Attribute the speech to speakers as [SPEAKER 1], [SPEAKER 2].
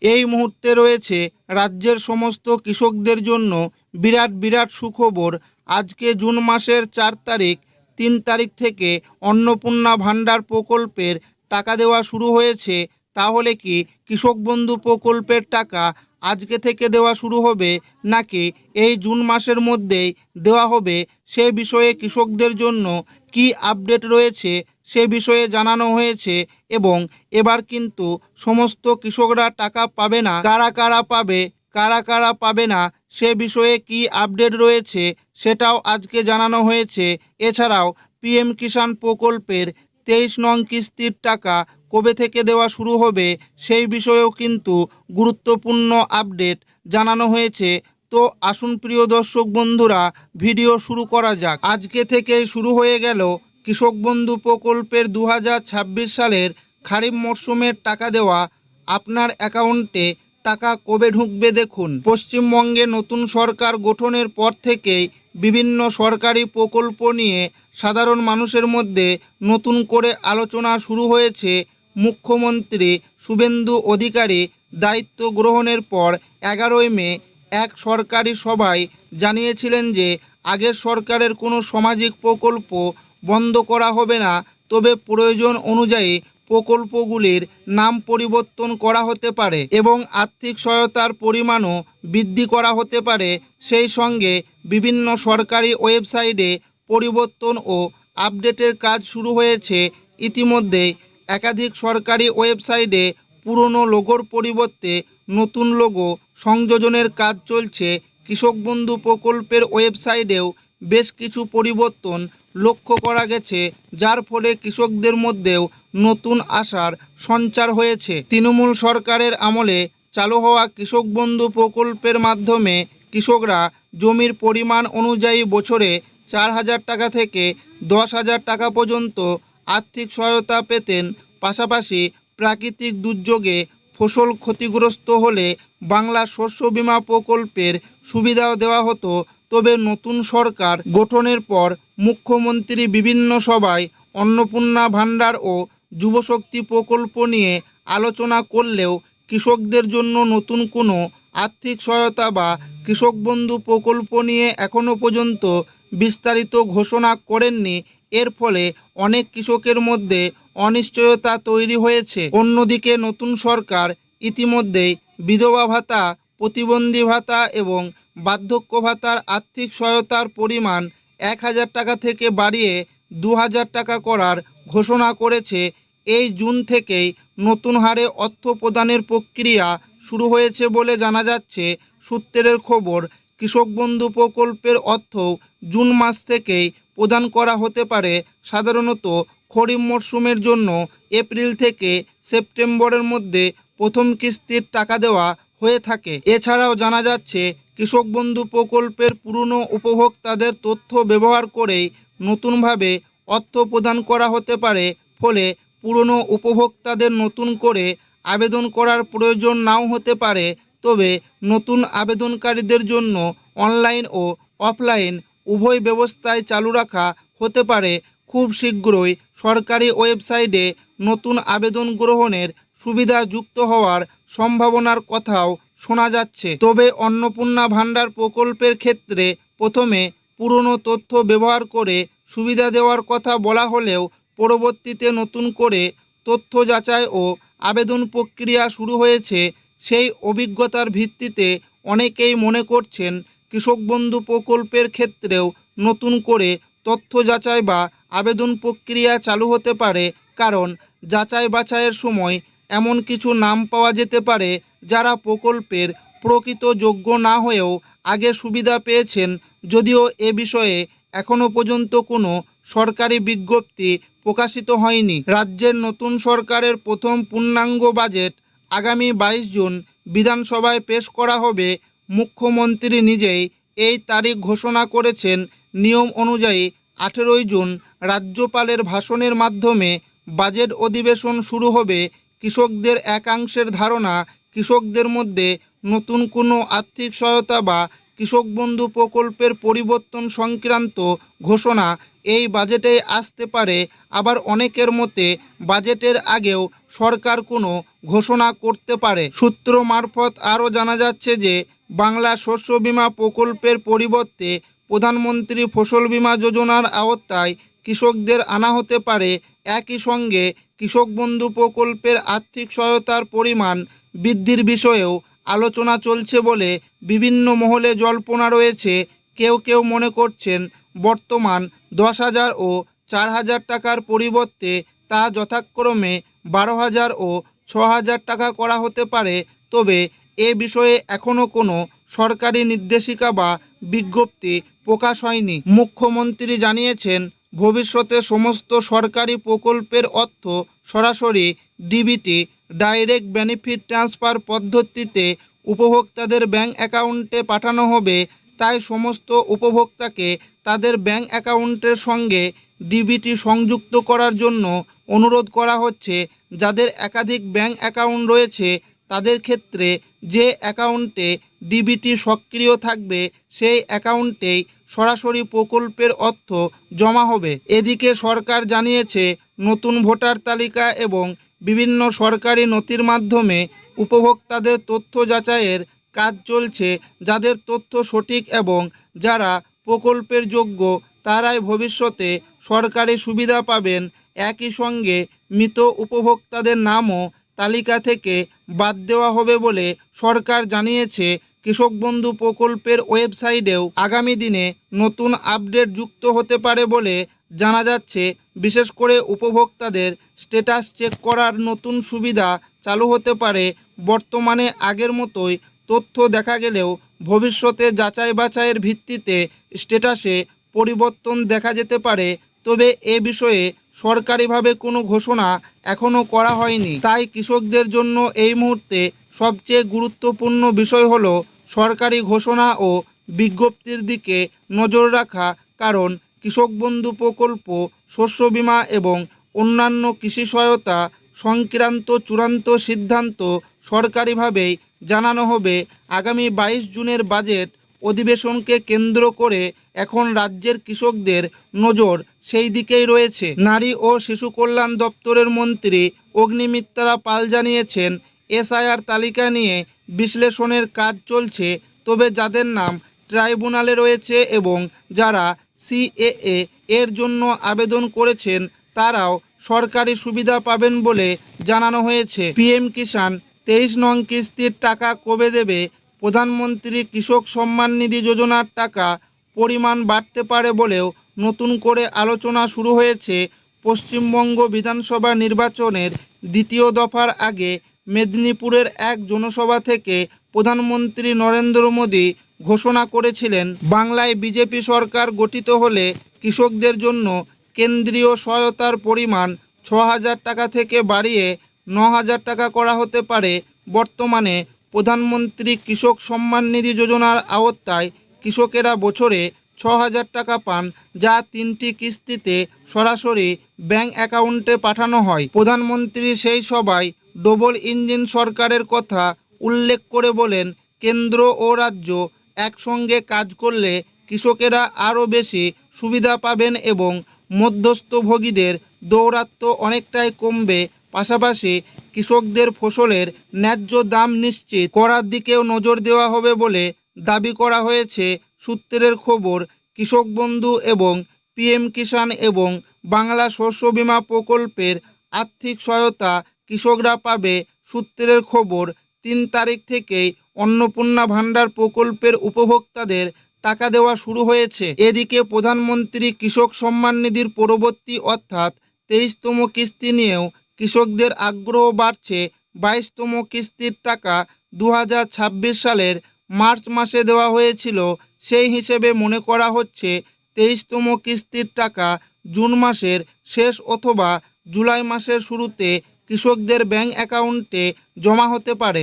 [SPEAKER 1] এই মুহূর্তে রয়েছে রাজ্যের সমস্ত কৃষকদের জন্য বিরাট সুখবর। আজকে জুন মাসের 4 তারিখ 3 তারিখ থেকে অন্নপূর্ণা ভাণ্ডার প্রকল্পের টাকা দেওয়া শুরু হয়েছে। তাহলে কি কৃষক বন্ধু প্রকল্পের টাকা আজকে থেকে দেওয়া শুরু হবে নাকি এই জুন মাসের মধ্যেই দেওয়া হবে, সে বিষয়ে কৃষকদের জন্য কি আপডেট রয়েছে সে বিষয়ে জানানো হয়েছে। এবং এবার কিন্তু সমস্ত কৃষকরা টাকা পাবে না, কারা কারা পাবে না সে বিষয়ে কি আপডেট রয়েছে সেটাও আজকে জানানো হয়েছে। এছাড়াও পিএম কিষাণ প্রকল্পের 23 নং কিস্তির টাকা কবে থেকে দেওয়া শুরু হবে সেই বিষয়েও কিন্তু গুরুত্বপূর্ণ আপডেট জানানো হয়েছে। তো আসুন প্রিয় দর্শক বন্ধুরা, ভিডিও শুরু করা যাক। আজকে থেকে শুরু হয়ে গেল কৃষক বন্ধু প্রকল্পের 2026 সালের খারিফ মরশুমের টাকা দেওয়া। আপনার অ্যাকাউন্টে টাকা কবে ঢুকবে দেখুন। পশ্চিমবঙ্গে নতুন সরকার গঠনের পর থেকেই বিভিন্ন সরকারি প্রকল্প নিয়ে সাধারণ মানুষের মধ্যে নতুন করে আলোচনা শুরু হয়েছে। মুখ্যমন্ত্রী শুভেন্দু অধিকারী দায়িত্ব গ্রহণের পর 11ই মে এক সরকারি সভায় জানিয়েছিলেন যে আগের সরকারের কোনো সামাজিক প্রকল্প বন্ধ করা হবে না, তবে প্রয়োজন অনুযায়ী প্রকল্পগুলির নাম পরিবর্তন করা হতে পারে এবং আর্থিক সহায়তার পরিমাণও বৃদ্ধি করা হতে পারে। সেই সঙ্গে বিভিন্ন সরকারি ওয়েবসাইটে পরিবর্তন ও আপডেটের কাজ শুরু হয়েছে। ইতিমধ্যেই একাধিক সরকারি ওয়েবসাইটে পুরনো লোগোর পরিবর্তে নতুন লোগো সংযোজনের কাজ চলছে। কৃষক বন্ধু প্রকল্পের ওয়েবসাইটেও বেশ কিছু পরিবর্তন লক্ষ্য করা গেছে, যার ফলে কৃষকদের মধ্যেও নতুন আশার সঞ্চার হয়েছে। তৃণমূল সরকারের আমলে চালু হওয়া কৃষক বন্ধু প্রকল্পের মাধ্যমে কৃষকরা জমির পরিমাণ অনুযায়ী বছরে 4,000 টাকা থেকে 10,000 টাকা পর্যন্ত আর্থিক সহায়তা পেতেন। পাশাপাশি প্রাকৃতিক দুর্যোগে ফসল ক্ষতিগ্রস্ত হলে বাংলা শস্য বীমা প্রকল্পের সুবিধাও দেওয়া হতো। তবে নতুন সরকার গঠনের পর মুখ্যমন্ত্রী বিভিন্ন সভায় অন্নপূর্ণা ভাণ্ডার ও যুবশক্তি প্রকল্প নিয়ে আলোচনা করলেও কৃষকদের জন্য নতুন কোনো আর্থিক সহায়তা বা কৃষক বন্ধু প্রকল্প নিয়ে এখনও পর্যন্ত বিস্তারিত ঘোষণা করেননি। এর ফলে অনেক কৃষকের মধ্যে অনিশ্চয়তা তৈরি হয়েছে। অন্যদিকে নতুন সরকার ইতিমধ্যেই বিধবা ভাতা, প্রতিবন্ধী ভাতা এবং বার্ধক্য ভাতার আর্থিক সহায়তার পরিমাণ 1,000 টাকা থেকে বাড়িয়ে 2,000 টাকা করার ঘোষণা করেছে। এই জুন থেকেই নতুন হারে অর্থ প্রদানের প্রক্রিয়া শুরু হয়েছে বলে জানা যাচ্ছে। সূত্রের খবর, কৃষক বন্ধু প্রকল্পের অর্থ জুন মাস থেকেই প্রদান করা হতে পারে। সাধারণত খরিফ মরশুমের জন্য এপ্রিল থেকে সেপ্টেম্বরের মধ্যে প্রথম কিস্তির টাকা দেওয়া হয়ে থাকে। এছাড়াও জানা যাচ্ছে কৃষক বন্ধু প্রকল্পের পুরনো উপভোক্তাদের তথ্য ব্যবহার করেই নতুনভাবে অর্থ প্রদান করা হতে পারে। ফলে পুরনো উপভোক্তাদের নতুন করে আবেদন করার প্রয়োজন নাও হতে পারে। তবে নতুন আবেদনকারীদের জন্য অনলাইন ও অফলাইন উভয় ব্যবস্থায় চালু রাখা হতে পারে। খুব শীঘ্রই সরকারি ওয়েবসাইটে নতুন আবেদন গ্রহণের সুবিধা যুক্ত হওয়ার সম্ভাবনার কথাও শোনা যাচ্ছে। তবে অন্নপূর্ণা ভাণ্ডার প্রকল্পের ক্ষেত্রে প্রথমে পুরনো তথ্য ব্যবহার করে সুবিধা দেওয়ার কথা বলা হলেও পরবর্তীতে নতুন করে তথ্য যাচাই ও আবেদন প্রক্রিয়া শুরু হয়েছে। সেই অভিজ্ঞতার ভিত্তিতে অনেকেই মনে করছেন কৃষক বন্ধু প্রকল্পের ক্ষেত্রেও নতুন করে তথ্য যাচাই বা আবেদন প্রক্রিয়া চালু হতে পারে। কারণ যাচাই বাছাইয়ের সময় এমন কিছু নাম পাওয়া যেতে পারে যারা প্রকল্পের প্রকৃত যোগ্য না হয়েও আগে সুবিধা পেয়েছেন। যদিও এ বিষয়ে এখনও পর্যন্ত কোনো সরকারি বিজ্ঞপ্তি প্রকাশিত হয়নি। রাজ্যের নতুন সরকারের প্রথম পূর্ণাঙ্গ বাজেট আগামী 22 জুন বিধানসভায় পেশ করা হবে। মুখ্যমন্ত্রী নিজেই এই তারিখ ঘোষণা করেছেন। নিয়ম অনুযায়ী 18ই জুন রাজ্যপালের ভাষণের মাধ্যমে বাজেট অধিবেশন শুরু হবে। কৃষকদের একাংশের ধারণা, কৃষকদের মধ্যে নতুন কোনো আর্থিক সহায়তা বা কৃষক বন্ধু প্রকল্পের পরিবর্তন সংক্রান্ত ঘোষণা এই বাজেটে আসতে পারে। আবার অনেকের মতে বাজেটের আগেও সরকার কোনো ঘোষণা করতে পারে। সূত্র মারফত আরও জানা যাচ্ছে যে বাংলা শস্য বীমা প্রকল্পের পরিবর্তে প্রধানমন্ত্রী ফসল বীমা যোজনার আওতায় কৃষকদের আনা হতে পারে। একই সঙ্গে কৃষক বন্ধু প্রকল্পের আর্থিক সহায়তার পরিমাণ বৃদ্ধির বিষয়েও আলোচনা চলছে বলে বিভিন্ন মহলে জল্পনা রয়েছে। কেউ কেউ মনে করছেন বর্তমান 10,000 ও 4,000 টাকার পরিবর্তে তা যথাক্রমে 12,000 ও 6,000 টাকা করা হতে পারে। তবে এ বিষয়ে এখনও কোনো সরকারি নির্দেশিকা বা বিজ্ঞপ্তি প্রকাশ হয়নি। মুখ্যমন্ত্রী জানিয়েছেন, ভবিষ্যতে সমস্ত সরকারি প্রকল্পের অর্থ সরাসরি ডিবিটি ডাইরেক্ট বেনিফিট ট্রান্সফার পদ্ধতিতে উপভোক্তাদের ব্যাংক অ্যাকাউন্টে পাঠানো হবে। তাই সমস্ত উপভোক্তাকে তাদের ব্যাংক অ্যাকাউন্টের সঙ্গে ডিবিটি সংযুক্ত করার জন্য অনুরোধ করা হচ্ছে। যাদের একাধিক ব্যাংক অ্যাকাউন্ট রয়েছে তাদের ক্ষেত্রে যে অ্যাকাউন্টে ডিবিটি সক্রিয় থাকবে সেই অ্যাকাউন্টেই সরাসরি প্রকল্পের অর্থ জমা হবে। এদিকে সরকার জানিয়েছে, নতুন ভোটার তালিকা এবং বিভিন্ন সরকারি নথির মাধ্যমে উপভোক্তাদের তথ্য যাচাইয়ের কাজ চলছে। যাদের তথ্য সঠিক এবং যারা প্রকল্পের যোগ্য তারাই ভবিষ্যতে সরকারি সুবিধা পাবেন। একই সঙ্গে মৃত উপভোক্তাদের নামও তালিকা থেকে বাদ দেওয়া হবে বলে সরকার জানিয়েছে। কৃষক বন্ধু প্রকল্পের ওয়েবসাইটেও আগামী দিনে নতুন আপডেট যুক্ত হতে পারে বলে জানা যাচ্ছে। বিশেষ করে উপভোক্তাদের স্ট্যাটাস চেক করার নতুন সুবিধা চালু হতে পারে। বর্তমানে আগের মতোই তথ্য দেখা গেলেও ভবিষ্যতে যাচাই বাছাইয়ের ভিত্তিতে স্ট্যাটাসে পরিবর্তন দেখা যেতে পারে। তবে এ বিষয়ে সরকারিভাবে কোনো ঘোষণা এখনও করা হয়নি। তাই কৃষকদের জন্য এই মুহূর্তে সবচেয়ে গুরুত্বপূর্ণ বিষয় হলো সরকারি ঘোষণা ও বিজ্ঞপ্তির দিকে নজর রাখা। কারণ কৃষক বন্ধু প্রকল্প, শস্য বীমা এবং অন্যান্য কৃষি সহায়তা সংক্রান্ত চূড়ান্ত সিদ্ধান্ত সরকারিভাবেই জানানো হবে। আগামী 22 জুনের বাজেট অধিবেশনকে কেন্দ্র করে এখন রাজ্যের কৃষকদের নজর সেই দিকেই রয়েছে। নারী ও শিশু কল্যাণ দপ্তরের মন্ত্রী অগ্নিমিত্রা পাল জানিয়েছেন, এসআইআর তালিকা নিয়ে বিশ্লেষণের কাজ চলছে। তবে যাদের নাম ট্রাইব্যুনালে রয়েছে এবং যারা সিএএ এর জন্য আবেদন করেছেন তারাও সরকারি সুবিধা পাবেন বলে জানানো হয়েছে। পিএম কিষাণ 23 নং কিস্তির টাকা কবে দেবে? প্রধানমন্ত্রী কৃষক সম্মান নিধি যোজনার টাকা পরিমাণ বাড়তে পারে বলেও নতুন করে আলোচনা শুরু হয়েছে। পশ্চিমবঙ্গ বিধানসভা নির্বাচনের দ্বিতীয় দফার আগে মেদিনীপুরের এক জনসভা থেকে প্রধানমন্ত্রী নরেন্দ্র মোদী ঘোষণা করেছিলেন, বাংলায় বিজেপি সরকার গঠিত হলে কৃষকদের জন্য কেন্দ্রীয় সহায়তার পরিমাণ 6,000 টাকা থেকে বাড়িয়ে 9,000 টাকা করা হতে পারে। বর্তমানে প্রধানমন্ত্রী কৃষক সম্মান নিধি যোজনার আওতায় কৃষকেরা বছরে 6,000 টাকা পান, যা 3টি কিস্তিতে সরাসরি ব্যাংক অ্যাকাউন্টে পাঠানো হয়। প্রধানমন্ত্রী সেই সভায় ডবল ইঞ্জিন সরকারের কথা উল্লেখ করে বলেন, কেন্দ্র ও রাজ্য একসঙ্গে কাজ করলে কৃষকেরা আরও বেশি সুবিধা পাবেন এবং মধ্যস্থভোগীদের দৌরাত্ম্য অনেকটাই কমবে। পাশাপাশি কৃষকদের ফসলের ন্যায্য দাম নিশ্চিত করার দিকেও নজর দেওয়া হবে বলে দাবি করা হয়েছে। সূত্রের খবর, কৃষক বন্ধু এবং পিএম কিষাণ এবং বাংলা শস্য বীমা প্রকল্পের আর্থিক সহায়তা কৃষকরা পাবে। সূত্রের খবর, 3 তারিখ থেকেই অন্নপূর্ণা ভাণ্ডার প্রকল্পের উপভোক্তাদের টাকা দেওয়া শুরু হয়েছে। এদিকে প্রধানমন্ত্রী কৃষক সম্মান নিধির পরবর্তী অর্থাৎ 23তম কিস্তি নিয়েও কৃষকদের আগ্রহ বাড়ছে। 22তম কিস্তির টাকা 2026 সালের মার্চ মাসে দেওয়া হয়েছিল। সেই হিসেবে মনে করা হচ্ছে 23তম কিস্তির টাকা জুন মাসের শেষ অথবা জুলাই মাসের শুরুতে কৃষকদের ব্যাংক অ্যাকাউন্টে জমা হতে পারে।